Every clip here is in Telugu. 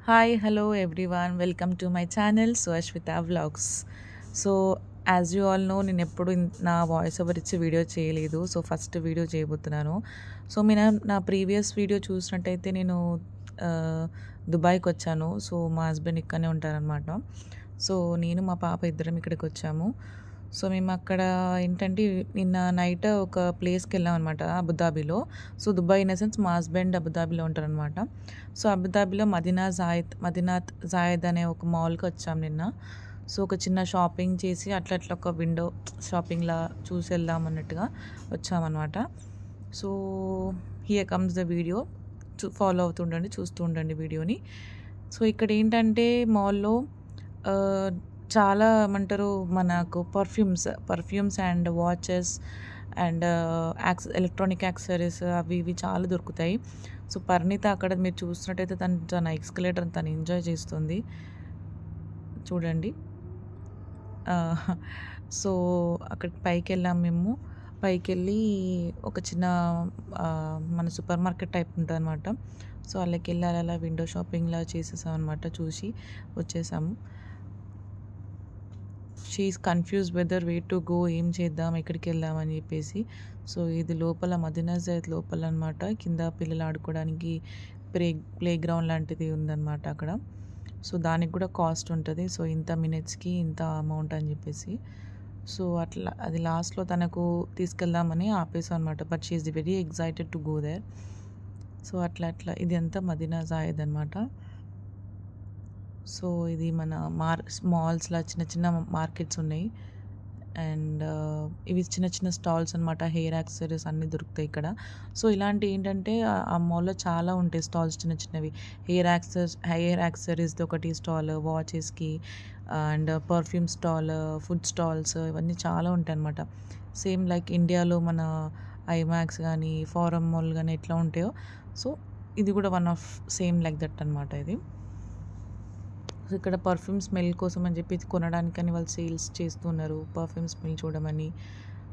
Hi, hello everyone. Welcome to my channel Ashwita Vlogs. So as you all know నేను ఎప్పుడు నా వాయిస్ ఓవర్ ఇచ్చి వీడియో చేయలేదు. సో ఫస్ట్ వీడియో చేయబోతున్నాను. సో మీరు నా ప్రీవియస్ వీడియో చూసినట్టయితే నేను దుబాయ్కి వచ్చాను. సో మా హస్బెండ్ ఇక్కడనే ఉంటారనమాట. సో నేను మా పాప ఇద్దరం ఇక్కడికి వచ్చాము. సో మేము అక్కడ ఏంటంటే నిన్న నైట్ ఒక ప్లేస్కి వెళ్ళాం అనమాట అబుదాబీలో. So Dubai in the sense మా హస్బెండ్ అబుదాబీలో ఉంటారనమాట. సో అబుదాబీలో మదీనాత్ జాయద్ అనే ఒక మాల్కి వచ్చాం నిన్న. సో ఒక చిన్న షాపింగ్ చేసి అట్లా ఒక విండో షాపింగ్లా చూసి వెళ్దాం అన్నట్టుగా వచ్చామన్నమాట. So here comes the video, follow అవుతుండండి, చూస్తూ ఉండండి వీడియోని. సో ఇక్కడ ఏంటంటే మాల్లో చాలా ఏమంటారు మనకు perfumes and watches and electronic accessories అవి ఇవి చాలా దొరుకుతాయి. సో పరిణీత అక్కడ మీరు చూసినట్టయితే తన ఎక్స్కలేటర్ తను ఎంజాయ్ చేస్తుంది చూడండి. సో అక్కడికి పైకి వెళ్ళాం మేము. పైకి వెళ్ళి ఒక చిన్న మన సూపర్ మార్కెట్ టైప్ ఉంటుంది అనమాట. సో అల్లకి వెళ్ళి అలా విండో షాపింగ్లా చేసేసాం అనమాట. చూసి వచ్చేసాము. She's confuse whether way to go, ఏం చేద్దాం, ఎక్కడికి వెళ్దాం అని చెప్పేసి. సో ఇది లోపల మదీనా జాయద్ లోపల అనమాట. కింద పిల్లలు ఆడుకోవడానికి ప్లే గ్రౌండ్ లాంటిది ఉందన్నమాట అక్కడ. సో దానికి కూడా కాస్ట్ ఉంటుంది. సో ఇంత మినిట్స్కి ఇంత అమౌంట్ అని చెప్పేసి. సో అట్లా అది లాస్ట్లో తనకు తీసుకెళ్దామని ఆపేసాం అనమాట. But she's very excited to go there. So అట్లా ఇది అంతా మదీనా జాయద్ అనమాట. సో ఇది మన మాల్స్లో చిన్న మార్కెట్స్ ఉన్నాయి. అండ్ ఇవి చిన్న స్టాల్స్ అనమాట. హెయిర్ యాక్సెసరీస్ అన్నీ దొరుకుతాయి ఇక్కడ. సో ఇలాంటి ఏంటంటే ఆ మాల్లో చాలా ఉంటాయి స్టాల్స్ చిన్నవి. హెయిర్ యాక్సెసరీస్ది ఒకటి స్టాల్, వాచెస్కి and perfume stall, food stalls, ఇవన్నీ చాలా ఉంటాయి అనమాట. సేమ్ లైక్ ఇండియాలో మన ఐమాక్స్ కానీ ఫారం మాల్ కానీ ఎట్లా ఉంటాయో, సో ఇది కూడా one of same like that అనమాట ఇది. సో ఇక్కడ పర్ఫ్యూమ్ స్మెల్ కోసం అని చెప్పి కొనడానికని వాళ్ళు సేల్స్ చేస్తున్నారు, పర్ఫ్యూమ్ స్మెల్ చూడమని.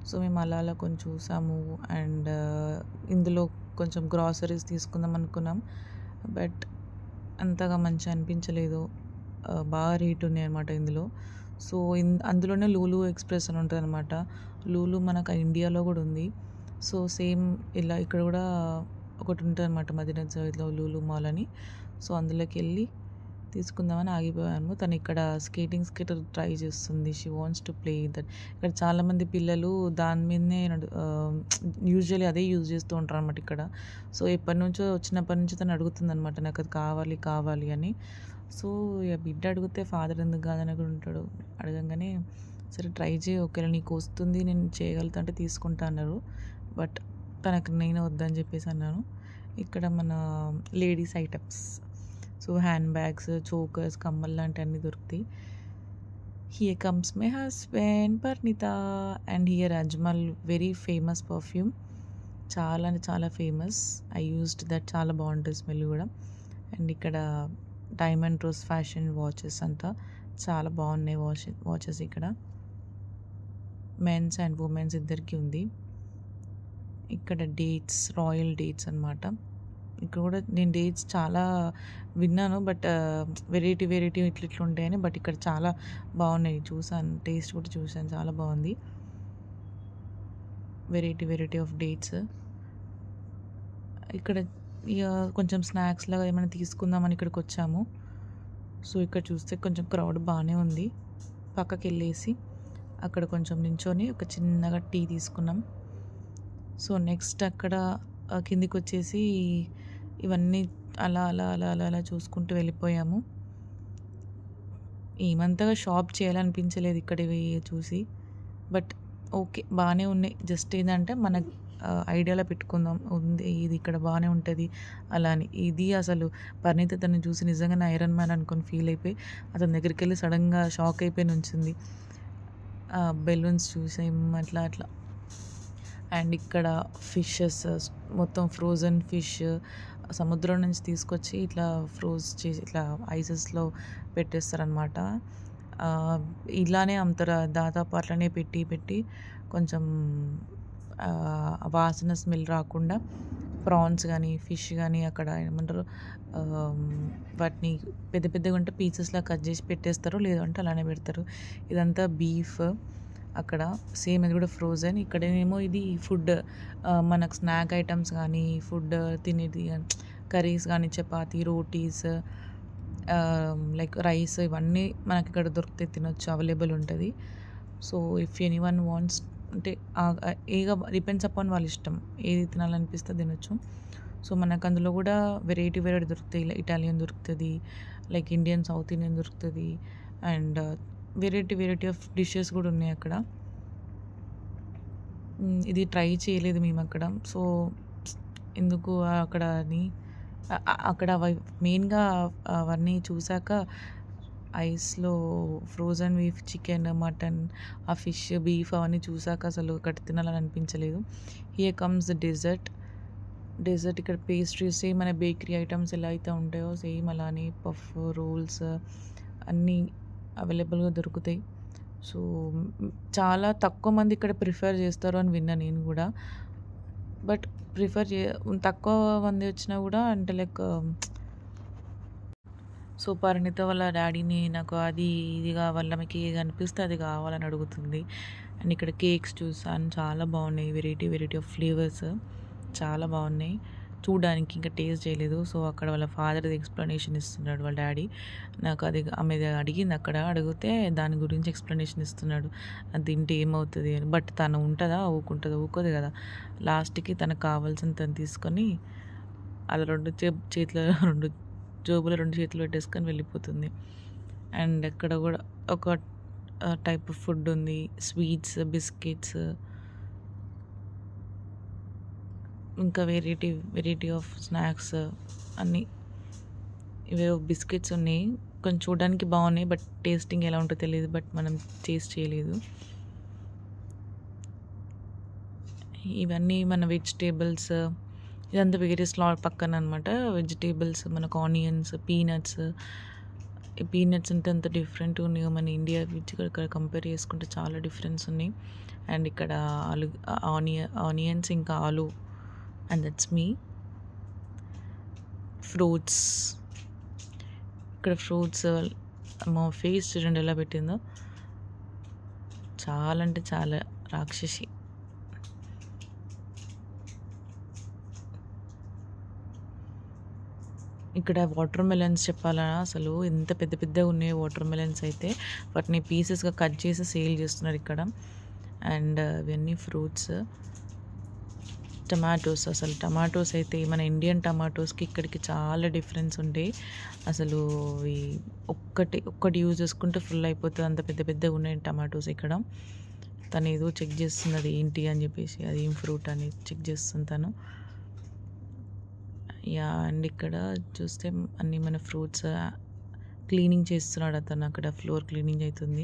సో మేము అలా కొంచెం చూసాము. అండ్ ఇందులో కొంచెం గ్రాసరీస్ తీసుకుందాం అనుకున్నాం. బట్ అంతగా మంచి అనిపించలేదు. బాగా రేట్ ఉన్నాయి అనమాట ఇందులో. సో అందులోనే లూలు ఎక్స్ప్రెస్ అని ఉంటుంది అనమాట. లూలు మనకు ఇండియాలో కూడా ఉంది. సో సేమ్ ఇలా ఇక్కడ కూడా ఒకటి ఉంటుంది అనమాట మదీనా జాయద్లో లూలు మాల్ అని. సో అందులోకి వెళ్ళి తీసుకుందామని ఆగిపోయాను. తను ఇక్కడ స్కేటర్ ట్రై చేస్తుంది. She wants to play that. ఇక్కడ చాలామంది పిల్లలు దాని మీదనే యూజువల్లీ అదే యూజ్ చేస్తూ ఉంటారు అనమాట ఇక్కడ. సో వచ్చినప్పటి నుంచి తను అడుగుతుంది అనమాట, నాకు అది కావాలి అని. సో ఇక బిడ్డ అడిగితే ఫాదర్ ఎందుకు కాదని కూడా ఉంటాడు. అడగంగానే సరే ట్రై చేయి, ఒకవేళ నీకు వస్తుంది, నేను చేయగలుగుతా అంటే తీసుకుంటా అన్నారు. బట్ తనకు నేను వద్దని చెప్పేసి అన్నాను. ఇక్కడ మన ladies items, so hand bags, chokers, కమ్మల్ లాంటివన్నీ దొరుకుతాయి. Here comes my husband Parineeta. And here Ajmal, very famous perfume, చాలా ఫేమస్. ఐ యూజ్డ్ దట్, చాలా బాగుంటుంది స్మెల్ కూడా. అండ్ ఇక్కడ డైమండ్ రోజ్ ఫ్యాషన్ వాచెస్ అంతా చాలా బాగున్నాయి వాచెస్ ఇక్కడ. మెన్స్ అండ్ ఉమెన్స్ ఇద్దరికి ఉంది. ఇక్కడ రాయల్ డేట్స్ అనమాట. ఇక్కడ కూడా నేను డేట్స్ చాలా విన్నాను, బట్ వెరైటీ ఇట్లా ఉంటాయని. బట్ ఇక్కడ చాలా బాగున్నాయి, చూసాను, టేస్ట్ కూడా చూసాను, చాలా బాగుంది. Variety of dates. ఇక్కడ ఇక కొంచెం స్నాక్స్ లాగా ఏమైనా తీసుకుందామని ఇక్కడికి వచ్చాము. సో ఇక్కడ చూస్తే కొంచెం క్రౌడ్ బాగానే ఉంది. పక్కకి వెళ్ళేసి అక్కడ కొంచెం నించొని ఒక చిన్నగా టీ తీసుకున్నాం. సో నెక్స్ట్ అక్కడ కిందికి వచ్చేసి ఇవన్నీ అలా చూసుకుంటూ వెళ్ళిపోయాము. ఏమంతగా షాప్ చేయాలనిపించలేదు ఇక్కడ ఇవి చూసి. బట్ ఓకే, బాగానే ఉన్నాయి. జస్ట్ ఏంటంటే మన ఐడియాలో పెట్టుకుందాం, ఉంది ఇది ఇక్కడ బాగానే ఉంటుంది అలా అని. ఇది అసలు పరిణీత తను చూసి నిజంగానే ఐరన్ మ్యాన్ అనుకొని ఫీల్ అయిపోయి అతని దగ్గరికి వెళ్ళి సడన్గా షాక్ అయిపోయి నుంచింది. బెలూన్స్ చూసి అట్లా. అండ్ ఇక్కడ ఫిషెస్, మొత్తం ఫ్రోజన్ ఫిష్ సముద్రం నుంచి తీసుకొచ్చి ఇట్లా ఫ్రోజ్ చేసి ఇట్లా ఐసెస్లో పెట్టేస్తారనమాట. ఇలానే అమ్ముతారు దాదాపు. అట్లనే పెట్టి కొంచెం వాసన స్మెల్ రాకుండా ప్రాన్స్ గానీ, ఫిష్ గానీ అక్కడ ఏమంటారు వాటిని పెద్ద పెద్దగా ఉంటే పీసెస్‌లా కట్ చేసి పెట్టేస్తారు. లేదంటే అలానే పెడతారు. ఇదంతా బీఫ్ అక్కడ. సేమ్ ఇది కూడా ఫ్రోజన్. ఇక్కడేమో ఇది ఫుడ్ మనకు స్నాక్ ఐటమ్స్ గానీ, ఫుడ్ తినేది కర్రీస్ గానీ, చపాతీ, రోటీస్ లైక్ రైస్ ఇవన్నీ మనకిక్కడ దొరుకుతాయి, తినొచ్చు, అవైలబుల్ ఉంటది. సో, ఇఫ్ ఎనీవన్ వాంట్స్ అంటే డిపెండ్స్ అపాన్ వాళ్ళ ఇష్టం. ఏది తినాలనిపిస్తే తినొచ్చు. సో, మనకు అందులో కూడా వెరైటీ దొరుకుతాయి. ఇటాలియన్ దొరుకుతది, లైక్ ఇండియన్, సౌత్ ఇండియన్ దొరుకుతది. అండ్ వెరైటీ ఆఫ్ డిషెస్ కూడా ఉన్నాయి అక్కడ. ఇది ట్రై చేయలేదు మేమక్కడ. సో, ఎందుకు అక్కడ అని అక్కడ మెయిన్‌గా అవన్నీ చూసాక ఐస్‌లో ఫ్రోజన్‌వి చికెన్, మటన్, ఆ ఫిష్, బీఫ్ అవన్నీ చూసాక అసలు అక్కడ తినాలని అనిపించలేదు. హియర్ కమ్స్ ద డెజర్ట్ ఇక్కడ పేస్ట్రీస్ సేమ్ మన బేకరీ ఐటమ్స్ ఎలా అయితే ఉంటాయో సేమ్ అలానే పఫ్, రోల్స్ అన్నీ అవైలబుల్‌గా దొరుకుతాయి. సో, చాలా తక్కువ మంది ఇక్కడ ప్రిఫర్ చేస్తారు అని విన్నా నేను కూడా. బట్ తక్కువ మంది వచ్చినా కూడా అంటే లైక్ సో, పరిణిత వాళ్ళ డ్యాడీని నాకు అది ఇది కావాలి, ఆమెకి ఏది అనిపిస్తే అది కావాలని అడుగుతుంది. అండ్ ఇక్కడ కేక్స్ చూసాను, చాలా బాగున్నాయి. వెరైటీ ఆఫ్ ఫ్లేవర్స్ చాలా బాగున్నాయి చూడడానికి. ఇంకా టేస్ట్ చేయలేదు. సో, అక్కడ వాళ్ళ ఫాదర్‌ది ఎక్స్‌ప్లనేషన్ ఇస్తున్నాడు వాళ్ళ డ్యాడీ. నాకు అది ఆమెది అడిగింది అక్కడ. అడిగితే దాని గురించి ఎక్స్‌ప్లనేషన్ ఇస్తున్నాడు. అది తింటే ఏమవుతది అని. బట్ తను ఉంటదా? ఊకుంటదా? ఊకోదు కదా! లాస్ట్‌కి తనకు కావాల్సింది తను తీసుకొని అది 2 చేతిలో 2 జోబులో 2 చేతులు పెట్టేసుకొని వెళ్ళిపోతుంది. అండ్ ఇక్కడ కూడా ఒక టైప్ ఆఫ్ ఫుడ్ ఉంది. స్వీట్స్, బిస్కెట్స్, ఇంకా వెరైటీ ఆఫ్ స్నాక్స్ అన్నీ. ఇవేవో బిస్కెట్స్ ఉన్నాయి. కొంచెం చూడడానికి బాగున్నాయి. బట్ టేస్టింగ్ ఎలా ఉంటుందో తెలియదు. బట్ మనం టేస్ట్ చేయలేదు. ఇవన్నీ మన వెజిటేబుల్స్. ఇదంతా వేరే స్లాట్ పక్కన అనమాట. వెజిటేబుల్స్ మనకు ఆనియన్స్, పీనట్స్. ఈ పీనట్స్ అంత డిఫరెంట్ ఉన్నాయో మన ఇండియా ఇక్కడ కంపేర్ చేసుకుంటే చాలా డిఫరెన్స్ ఉన్నాయి. అండ్ ఇక్కడ ఆనియన్స్ ఇంకా ఆలు, అండ్ దట్స్ మీ. ఫ్రూట్స్, ఇక్కడ ఫ్రూట్స్ మా ఫేస్ చూడండి ఎలా పెట్టిందో. చాలా అంటే చాలా రాక్షసి. ఇక్కడ వాటర్ మెలన్స్ చెప్పాలా, అసలు ఎంత పెద్ద పెద్దగా ఉన్నాయో వాటర్ మెలన్స్ అయితే. వాటిని పీసెస్గా కట్ చేసి సేల్ చేస్తున్నారు ఇక్కడ. అండ్ ఇవన్నీ ఫ్రూట్స్. టమాటోస్, అసలు టమాటోస్ అయితే మన ఇండియన్ టమాటోస్కి ఇక్కడికి చాలా డిఫరెన్స్ ఉంటాయి. అసలు ఈ ఒక్కటి యూజ్ చేసుకుంటే ఫుల్ అయిపోతుంది, అంత పెద్ద పెద్దగా ఉన్నాయి టమాటోస్ ఇక్కడ. తను ఏదో చెక్ చేస్తున్నది ఏంటి అని చెప్పేసి, అది ఏం ఫ్రూట్ అని చెక్ చేస్తుంది తను. అండ్ ఇక్కడ చూస్తే అన్నీ మన ఫ్రూట్స్ క్లీనింగ్ చేస్తున్నాడు అతను. అక్కడ ఫ్లోర్ క్లీనింగ్ అవుతుంది.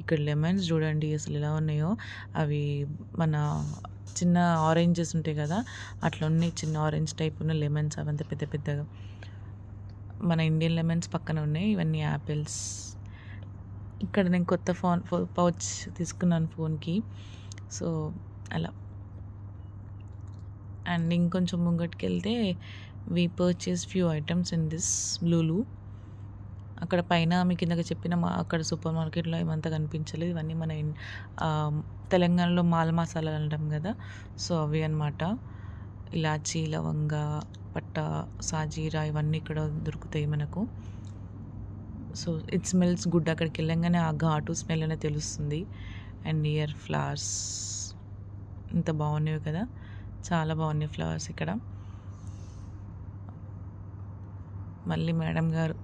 ఇక్కడ లెమన్స్ చూడండి అసలు ఎలా ఉన్నాయో. అవి మన చిన్న ఆరెంజెస్ ఉంటాయి కదా, అట్లా ఉన్నాయి. చిన్న ఆరెంజ్ టైప్ ఉన్న లెమన్స్, అవంతా పెద్ద పెద్దగా. మన ఇండియన్ లెమన్స్ పక్కన ఉన్నాయి. ఇవన్నీ యాపిల్స్. ఇక్కడ నేను కొత్త పౌచ్ తీసుకున్నాను ఫోన్కి. సో అలా. అండ్ ఇంకొంచెం ముంగటికి వెళ్తే we purchase few items in this Lulu. అక్కడ పైన మీ కిందకి చెప్పిన అక్కడ సూపర్ మార్కెట్లో ఏమంతా కనిపించలేదు. ఇవన్నీ మన తెలంగాణలో మాల్ మసాలాలు అంటాం కదా, సో అవి అన్నమాట. ఇలాచీ, లవంగ, పట్ట, సాజీరా ఇవన్నీ ఇక్కడ దొరుకుతాయి మనకు. So it smells good. అక్కడికి వెళ్ళంగానే ఆ ఘాటు స్మెల్ అనేది తెలుస్తుంది. అండ్ ఇయర్ ఫ్లవర్స్ ఇంత బాగున్నాయి కదా, చాలా బాగున్నాయి ఫ్లవర్స్ ఇక్కడ. మళ్ళీ మేడం గారు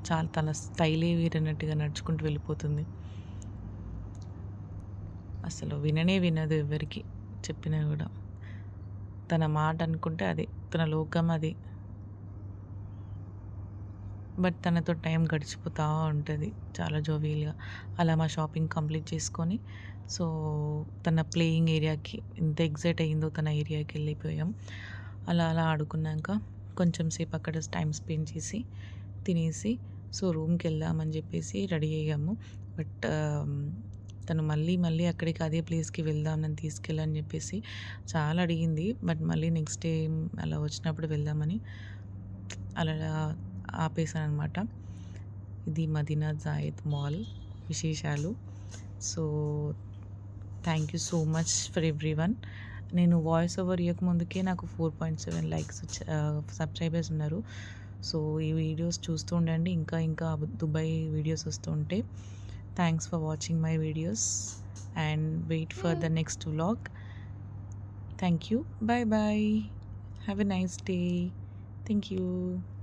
చాలా తన స్టైలే వీరన్నట్టుగా నడుచుకుంటూ వెళ్ళిపోతుంది. అసలు వినదు ఎవరికి చెప్పినా కూడా. తన మాట అనుకుంటే అది, తన లోకం అది. బట్ తనతో టైం గడిచిపోతూ ఉంటుంది చాలా జోవియల్గా. అలా మా షాపింగ్ కంప్లీట్ చేసుకొని, సో తన ప్లేయింగ్ ఏరియాకి ఎంత ఎగ్జైట్ అయ్యిందో తన ఏరియాకి వెళ్ళిపోయాం. అలా ఆడుకున్నాక కొంచెం సేపు అక్కడ టైం స్పెండ్ చేసి తినేసి సో రూమ్కి వెళ్దామని చెప్పేసి రెడీ అయ్యాము. బట్ తను మళ్ళీ మళ్ళీ అక్కడికి అదే ప్లేస్‌కి వెళ్దాం నన్ను తీసుకెళ్ళని చెప్పేసి చాలా అడిగింది. బట్ మళ్ళీ నెక్స్ట్ డే అలా వచ్చినప్పుడు వెళ్దామని అలా ఆపేసాననమాట. ఇది మదీనా జాయద్ మాల్ విశేషాలు. So thank you so much for everyone. నేను వాయిస్ ఓవర్ ఇవ్వకముందుకే నాకు 4.7 లైక్స్ సబ్స్క్రైబర్స్ ఉన్నారు. సో ఈ వీడియోస్ చూస్తూ ఉండండి. ఇంకా ఇంకా దుబాయ్ వీడియోస్ వస్తూ ఉంటాయి. Thanks for watching my videos and wait for the next vlog. Thank you. Bye bye. Have a nice day. Thank you.